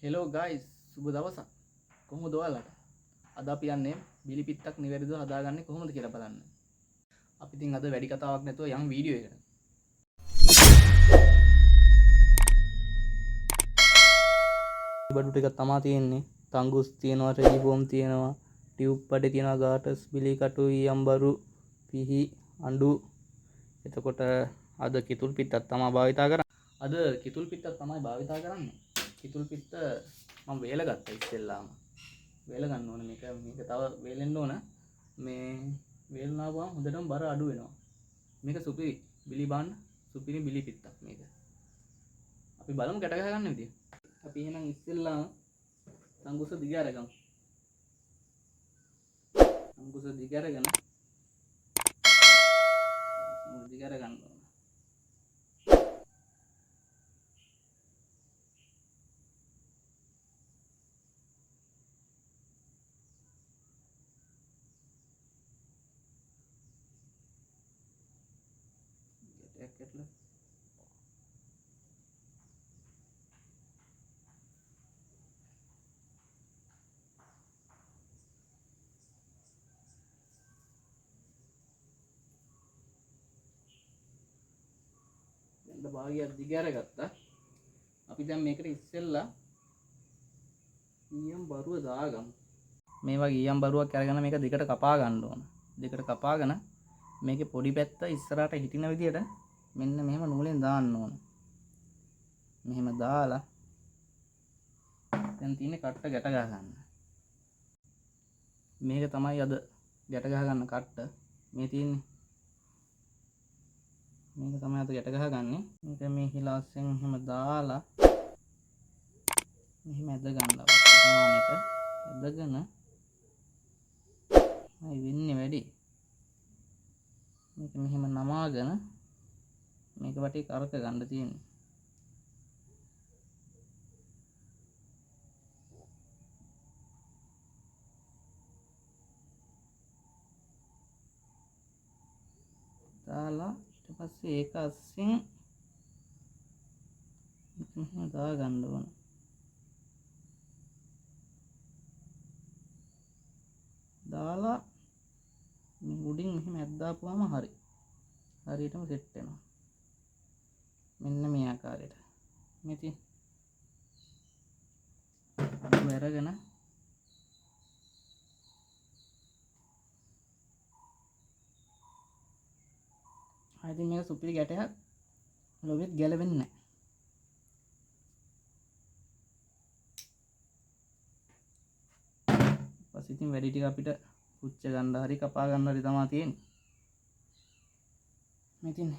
Hello guys සුබ දවසක් කොහොමද ඔයාලට අද අපි යන්නේ බිලි පිත්තක් නිවැරදිව හදාගන්නේ කොහොමද කියලා බලන්න. අපි ඉතින් අද වැඩි කතාවක් නැතුව යම් වීඩියෝ එකකට. බඩු ටිකක් තමා තියෙන්නේ. තංගුස් තියෙනවා, රෙදි බෝම් තියෙනවා, ටියුබ් පඩේ තියෙනවා, ගාටස්, බිලි කටු, ඊයම්බරු, පිහි, අඬු. එතකොට අද කිතුල් පිත්තක් තමයි භාවිතා කරන්නේ. අද කිතුල් පිත්තක් තමයි භාවිතා කරන්නේ. කිතුල් පිත්ත මම වේල ගත්තා ඉස්සෙල්ලාම. වේල ගන්න ඕනේ මේක තව වේලෙන්න ඕන. මේ වේලනාවම හොඳටම බර අඩු වෙනවා. මේක සුපිරි බිලි බාන්න සුපිරි බිලි පිත්තක් මේක. අපි බලමු ගැට ගහ ගන්න විදිය. අපි එහෙනම් ඉස්සෙල්ලාම තංගුස දිග අරගමු. තංගුස දිග අරගෙන දිග අරගන්න ඕන. ගැටයක් භාගයක් දිග අරගත්තා. අපි දැන් මේකට ඉස්සෙල්ලා ඊයම් බරුව දාගමු. මේ වගේ ඊයම් බරුවක් අරගෙන මේක දෙකට කපා ගන්න ඕන. දෙකට කපාගෙන මේකේ පොඩි පැත්ත ඉස්සරහට හිටින විදියට මෙන්න මෙහෙම නූලෙන් දාන්න ඕන. මෙහෙම දාලා දැන් තියෙන්නේ කට්ට ගැට ගහ ගන්න. මේක තමයි අද ගැට ගහ ගන්න කට්ට. මේ තියෙන්නේ මේක තමයි අද ගැට ගහගන්නේ. මේක මේ හිලාස්සෙන් එහෙම දාලා මෙහෙම ඇද ගන්නවා. ප්‍රමාණයට ඇදගෙන මයි වෙන්නේ වැඩි. මේක මෙහෙම නමාගෙන මේක වටේ කරක ගන්න තියෙන්නේ. දාලා ඊට පස්සේ ඒක අස්සෙන් මෙහෙම දා ගන්න ඕන. දාලා උඩින් මෙහෙම ඇද්දාපුවම හරි. හරියටම සෙට් වෙනවා. මෙන්න මේ ආකාරයට. මෙති අඩු අරගෙන ඉතින් මේක සුපිරි ගැටයක් ලොවෙත් ගැලවෙන්නේ නැහැ. ඊපස්සේ ඉතින් වැඩි ටික අපිට පුච්ච ගන්න හරි කපා ගන්න හරි තමයි තියෙන්නේ. මේ ඉතින්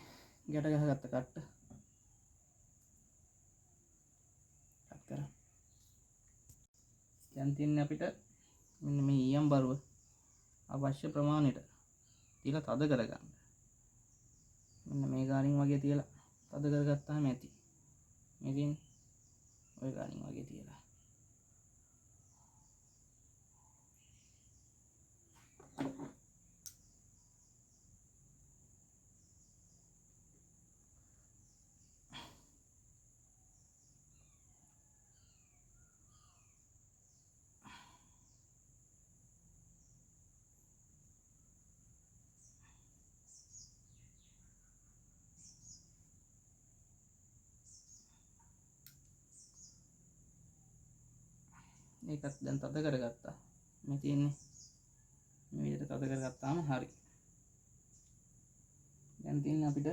ගැට ගහගත්ත කට්ට කට් කරා. දැන් තියන්නේ අපිට මෙන්න මේ ඊයම් බරුව අවශ්‍ය ප්‍රමාණයට තියලා තද කරගන්න. මෙන්න මේ ගානින් වගේ තියලා තද කරගත්තාම ඇති. මේ ඉතින් ඔය ගානින් වගේ තියලා ඒකත් දැන් තද කරගත්තා. මේ තියෙන්නේ මේ විදිහට තද කරගත්තාම හරි. දැන් තියෙන්නේ අපිට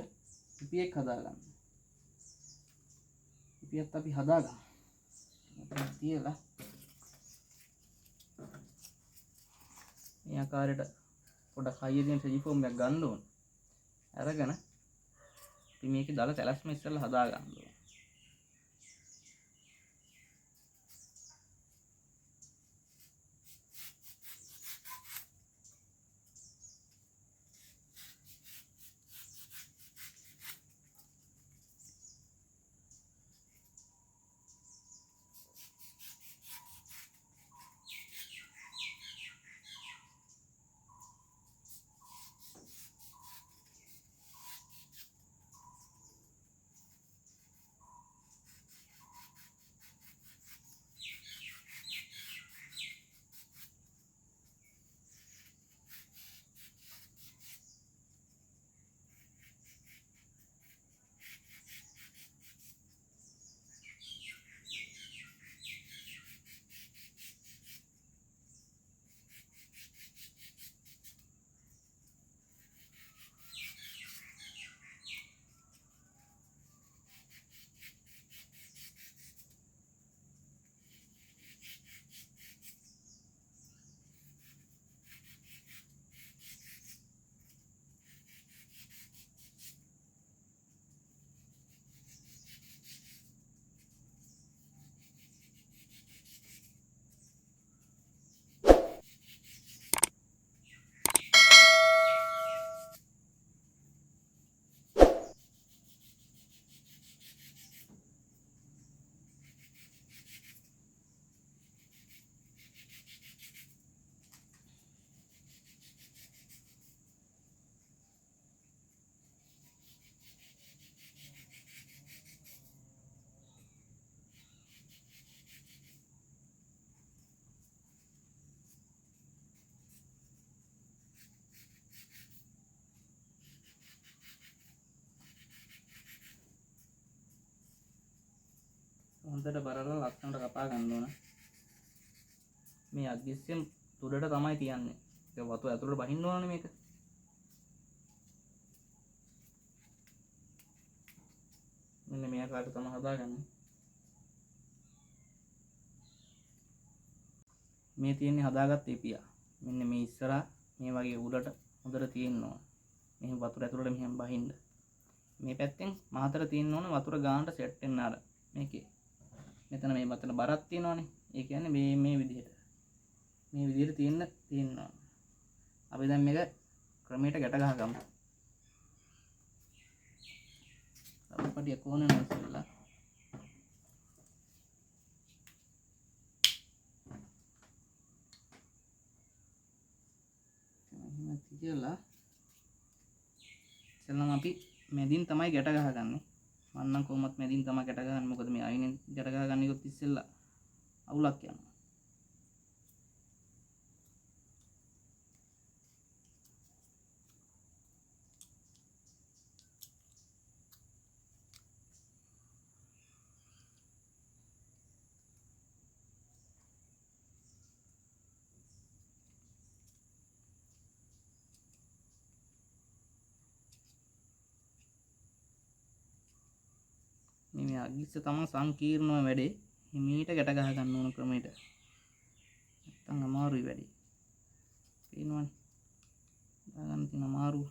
පිපියෙක් හදාගන්න. පිපියත් අපි හදාගමු. තියලා මේ ආකාරයට පොඩක් හයිය තියෙන ටෙලිෆෝම් එකක් ගන්න ඕන. අරගෙන අපි මේකේ දාලා තැලස්ම ඉස්සෙල්ලා හදාගන්න ඕන. හොඳට බරලා ලස්සනට කපා ගන්න ඕන. මේ අග්ගිස්සෙන් තුඩට තමයි තියන්නේ. ඒක වතුර ඇතුළට බහින්න ඕනනේ මේක. මෙන්න මේ ආකාරයට තමයි හදාගන්නේ. මේ තියෙන්නේ හදාගත්ත ඉපියා. මෙන්න මේ ඉස්සරහා මේ වගේ උඩට හොඳට තියෙන්න ඕන. මෙහෙම වතුර ඇතුළට මෙහෙම බහින්න. මේ පැත්තෙන් මහතර තියෙන්න ඕන වතුර ගානට සෙට් වෙන්න අර මේකේ. මෙතන මේ වතන බරක් තියෙනවානේ. ඒ කියන්නේ මේ විදිහට. මේ විදිහට තියෙනවා. අපි දැන් මේක ක්‍රමයට ගැට ගහගමු. අපිට කොහොමද ඉස්සෙල්ලා කියලා ඉස්සෙල්ලාම අපි මැදින් තමයි ගැට ගහගන්නේ. මම නම් කොහොමත් මැදින් තමයි ගැට ගහන්නේ. මොකද මේ අයිනෙන් ගැට ගහගන්න එකත් ඉස්සෙල්ලා අවුලක් යනවා. මේ අග්ගිස්ස තමයි සංකීර්ණම වැඩේ. හිමීට ගැට ගහ ගන්න ඕන ක්‍රමයට. නැත්තම් අමාරුයි වැඩේ. පේනවනේ. දාගන්න තියෙන අමාරුව.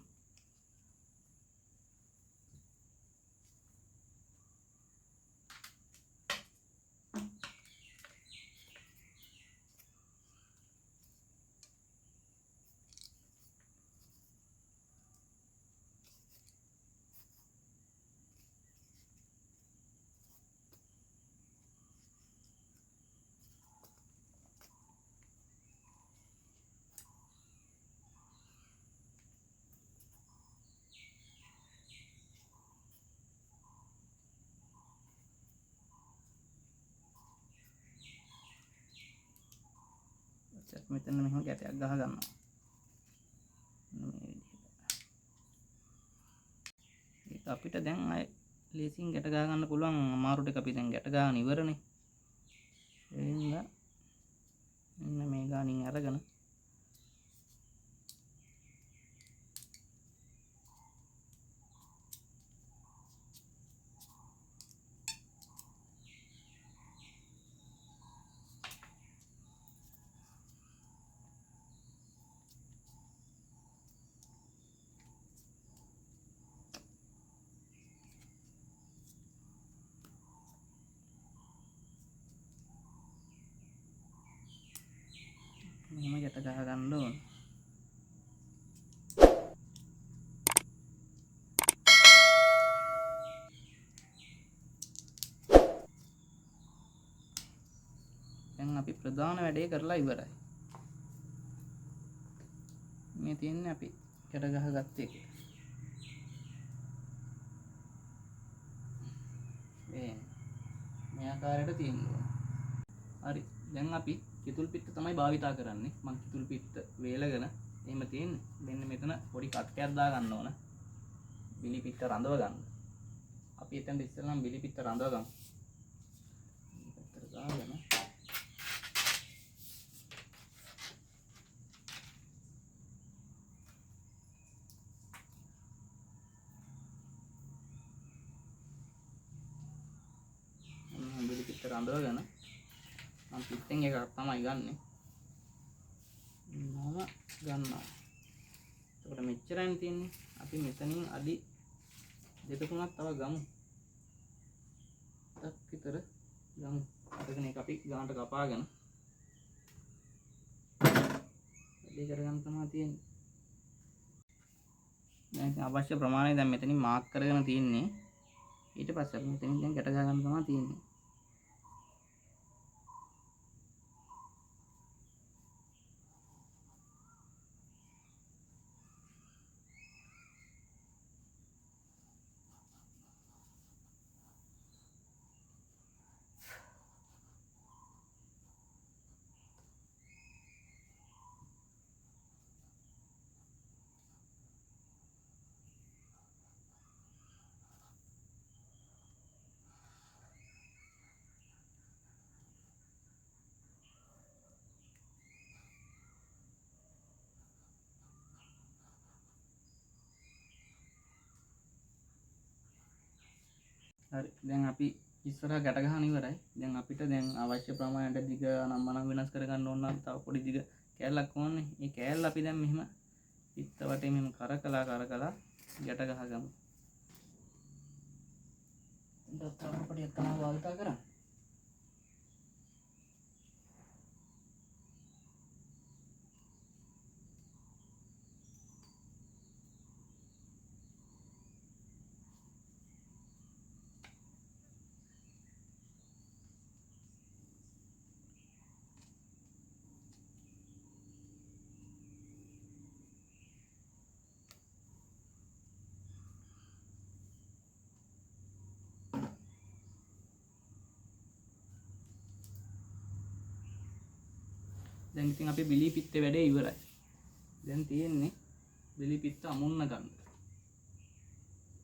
මෙතන මෙහෙම ගැටයක් ගහ ගන්නවා. මේ විදිහට. ඒක අපිට දැන් අය ලේසියෙන් ගැට ගහ ගන්න පුළුවන්. අමාරු ටික අපි දැන් ගැට ගන්න ඉවරනේ. ඒ හින්දා මෙන්න මේ ගානින් අරගෙන මෙහෙම ගැට ගහ ගන්න ඕන. දැන් අපි ප්‍රධාන වැඩේ කරලා ඉවරයි. මේ තියෙන්නේ අපි ගැට ගහගත්ත එක. මේ ආකාරයට තියෙනවා. හරි. දැන් අපි කිතුල් පිට තමයි භාවිතා කරන්නේ. මම කිතුල් පිට වේලගෙන එහෙම තියෙන්නේ. මෙන්න මෙතන පොඩි කට්ටයක් දා ගන්න ඕන. බිලි පිට රඳව ගන්න. අපි එතෙන් ඉස්සෙල්ලාම බිලි පිට රඳව ගමු. පැත්තට දාගෙන බිලි පිට රඳවගෙන මම පිටෙන් එකක් තමයි ගන්නෙ. මම ගන්නවා. එතකොට මෙච්චරයි තියෙන්නේ. අපි මෙතනින් අඩි 2-3ක් තව ගමු. ටක් විතර ගමු. අදගෙන එක අපි ගානට කපාගෙන වැඩි කරගන්න තමයි තියෙන්නේ. දැන් අවශ්‍ය ප්‍රමාණය දැන් මෙතනින් මාක් කරගෙන තියෙන්නේ. ඊට පස්සේ අපි මෙතනින් දැන් ගැට ගන්න තමයි තියෙන්නේ. හරි දැන් අපි ඉස්සරහ ගැට ගහන ඉවරයි. දැන් අපිට දැන් අවශ්‍ය ප්‍රමාණයට දිග අනම්මනම් වෙනස් කරගන්න ඕන නම් තව පොඩි දිග කෑල්ලක් ඕනේ. මේ කෑල්ල අපි දැන් මෙහෙම පිත්ත වටේ මෙහෙම කරකලා ගැට ගහගමු. දත්තර පොඩියක් තමයි වාල්තා කරන්නේ. දැන් ඉතින් අපි බිලි පිත්තේ වැඩේ ඉවරයි. දැන් තියෙන්නේ බිලි පිත්ත අමුන්න ගන්න.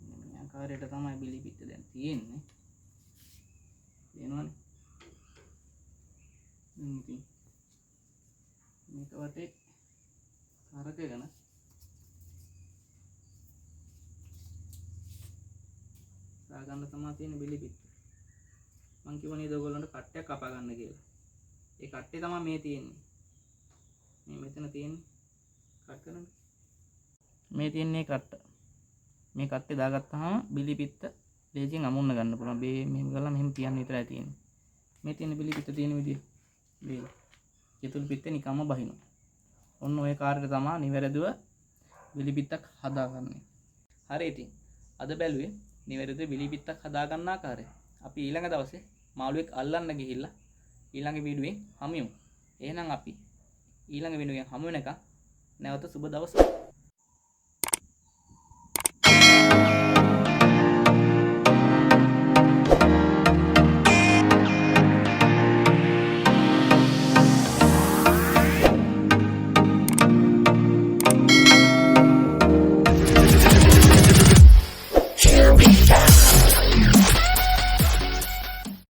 මේ ආකාරයට තමයි බිලි පිත්ත දැන් තියෙන්නේ. පේනවනේ. ඉතින් මේක වටේ කරකගෙන සාගන්න තමයි තියෙන බිලි පිත්ත. මං කිව්වනේ ඔයගොල්ලන්ට කට්ටයක් කපා ගන්න කියලා. ඒ කට්ටේ තමයි මේ තියෙන්නේ. මේ මෙතන තියෙන්නේ කට් කරන්න. මේ තියෙන්නේ කට්ට. මේ කට්ටේ දාගත්තාම බිලි පිත්ත ලේසියෙන් අමුන්න ගන්න පුළුවන්. මෙහෙම කරලා මෙහෙම තියන්න විතරයි තියෙන්නේ. මේ තියෙන බිලි පිත්ත තියෙන විදිය. මේ යතුල් පිත්තේ නිකම්ම බහිනවා. ඔන්න ඔය කාර්යය තමයි නිවැරදිව බිලි පිත්තක් හදාගන්නේ. හරි ඉතින් අද බැලුවේ නිවැරදිව බිලි පිත්තක් හදාගන්න ආකාරය. අපි ඊළඟ දවසේ මාළුවෙක් අල්ලන්න ගිහිල්ලා ඊළඟ වීඩියෝෙන් හමු වෙමු. එහෙනම් අපි ඊළඟ වීඩියෝෙන් හමු වෙනකම් නැවත සුබ දවසක්.